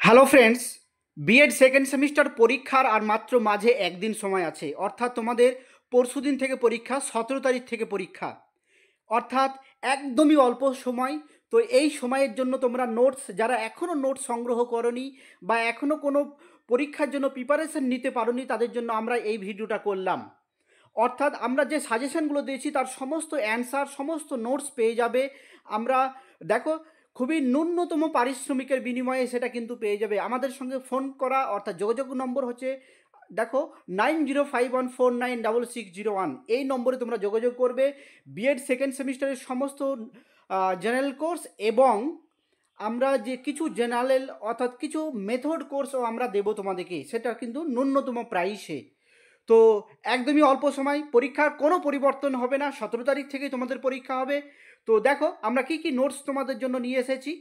Hello friends, B Ed second semester পরীক্ষার আর মাত্র মাঝে একদিন সময় আছে। অর্থাৎ তোমাদের পরশুদিন থেকে পরীক্ষা, 17 তারিখ থেকে পরীক্ষা। অর্থাৎ একদমই অল্প সময়। তো এই সময়ের জন্য তোমরা নোটস, যারা এখনও নোটস সংগ্রহ করনি বা এখনও কোনো পরীক্ষার জন্য প্রিপারেশন নিতে পারোনি, তাদের জন্য আমরা এই ভিডিওটা করলাম। অর্থাৎ আমরা যে সাজেশনগুলো দিয়েছি তার সমস্ত অ্যান্সার, সমস্ত নোটস পেয়ে যাবে। আমরা দেখো, খুবই ন্যূনতম পারিশ্রমিকের বিনিময়ে সেটা কিন্তু পেয়ে যাবে। আমাদের সঙ্গে ফোন করা, অর্থাৎ যোগাযোগ নম্বর হচ্ছে, দেখো, 9051496601। এই নম্বরে তোমরা যোগাযোগ করবে। বিএড সেকেন্ড সেমিস্টারের সমস্ত জেনারেল কোর্স এবং আমরা যে কিছু জেনারেল অর্থাৎ কিছু মেথড কোর্সও আমরা দেবো তোমাদেরকে, সেটা কিন্তু ন্যূনতম প্রাইসে। তো একদমই অল্প সময়, পরীক্ষার কোনো পরিবর্তন হবে না, 17 তারিখ থেকেই তোমাদের পরীক্ষা হবে। তো দেখো আমরা কি কি নোটস তোমাদের জন্য নিয়ে এসেছি।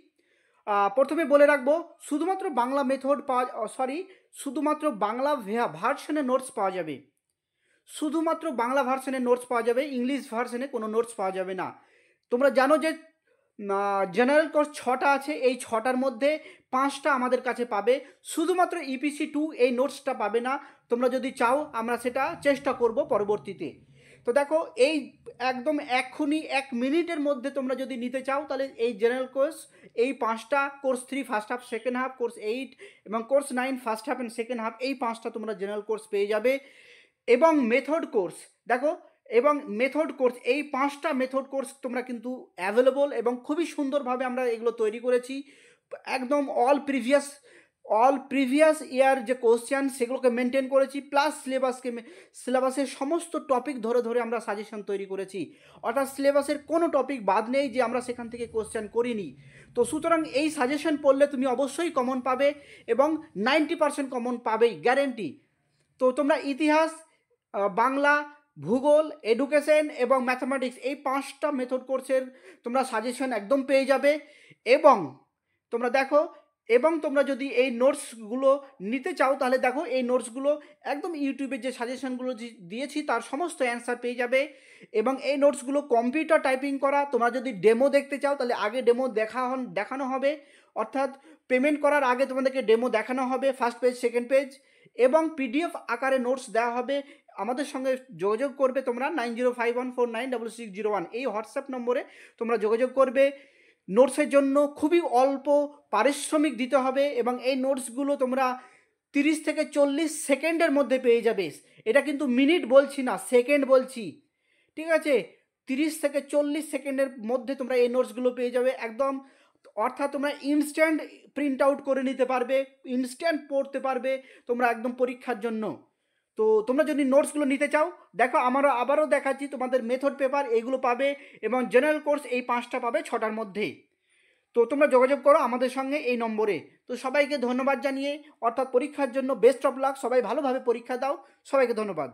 প্রথমে বলে রাখবো, শুধুমাত্র বাংলা মেথড শুধুমাত্র বাংলা ভার্সনে নোটস পাওয়া যাবে। শুধুমাত্র বাংলা ভার্সনে নোটস পাওয়া যাবে, ইংলিশ ভার্সনে কোনো নোটস পাওয়া যাবে না। তোমরা জানো যে জেনারেল কোর্স 6টা আছে, এই 6টার মধ্যে 5টা আমাদের কাছে পাবে। শুধুমাত্র EPC2 এই নোটসটা পাবে না। তোমরা যদি চাও আমরা সেটা চেষ্টা করব পরবর্তীতে। তো দেখো, এই একদম এক্ষুনি 1 মিনিটের মধ্যে তোমরা যদি নিতে চাও, তাহলে এই জেনারেল কোর্স, এই 5টা, course 3 first half second half, course 8 এবং course 9 first half and second half, এই 5টা তোমরা জেনারেল কোর্স পেয়ে যাবে। এবং মেথড কোর্স, দেখো, এবং মেথড কোর্স, এই 5টা মেথড কোর্স তোমরা কিন্তু অ্যাভেলেবল এবং খুবই সুন্দরভাবে আমরা এগুলো তৈরি করেছি। একদম অল প্রিভিয়াস ইয়ার যে কোশ্চেন সেগুলোকে মেনটেন করেছি, প্লাস সিলেবাসের সমস্ত টপিক ধরে ধরে আমরা সাজেশন তৈরি করেছি। অর্থাৎ সিলেবাসের কোনো টপিক বাদ নেই যে আমরা সেখান থেকে কোশ্চেন করিনি। তো সুতরাং এই সাজেশন পড়লে তুমি অবশ্যই কমন পাবে এবং 90% কমন পাবেই, গ্যারেন্টি। তো তোমরা ইতিহাস, বাংলা, ভূগোল, এডুকেশন এবং ম্যাথামেটিক্স, এই 5টা মেথড কোর্সের তোমরা সাজেশন একদম পেয়ে যাবে। এবং তোমরা দেখো, এবং তোমরা যদি এই নোটসগুলো নিতে চাও, তাহলে দেখো এই নোটসগুলো একদম ইউটিউবে যে সাজেশনগুলো দিয়েছি তার সমস্ত অ্যান্সার পেয়ে যাবে। এবং এই নোটসগুলো কম্পিউটার টাইপিং করা। তোমরা যদি ডেমো দেখতে চাও, তাহলে আগে ডেমো দেখানো হবে। অর্থাৎ পেমেন্ট করার আগে তোমাদেরকে ডেমো দেখানো হবে, ফার্স্ট পেজ সেকেন্ড পেজ, এবং PDF আকারে নোটস দেওয়া হবে। আমাদের সঙ্গে যোগাযোগ করবে তোমরা 9051496601 এই হোয়াটসঅ্যাপ নম্বরে তোমরা যোগাযোগ করবে। নোটসের জন্য খুবই অল্প পারিশ্রমিক দিতে হবে এবং এই নোটসগুলো তোমরা 30 থেকে 40 সেকেন্ডের মধ্যে পেয়ে যাবে। এটা কিন্তু মিনিট বলছি না, সেকেন্ড বলছি, ঠিক আছে? 30 থেকে 40 সেকেন্ডের মধ্যে তোমরা এই নোটসগুলো পেয়ে যাবে একদম। অর্থাৎ তোমরা ইনস্ট্যান্ট প্রিন্ট আউট করে নিতে পারবে, ইনস্ট্যান্ট পড়তে পারবে তোমরা একদম পরীক্ষার জন্য। তো তোমরা যদি নোটসগুলো নিতে চাও, দেখো আমরা আবারও দেখাচ্ছি, তোমাদের মেথড পেপার এইগুলো পাবে এবং জেনারেল কোর্স এই 5টা পাবে 6টার মধ্যে। তো তোমরা যোগাযোগ করো আমাদের সঙ্গে এই নম্বরে। তো সবাইকে ধন্যবাদ জানিয়ে, অর্থাৎ পরীক্ষার জন্য বেস্ট অফ লাক, সবাই ভালোভাবে পরীক্ষা দাও। সবাইকে ধন্যবাদ।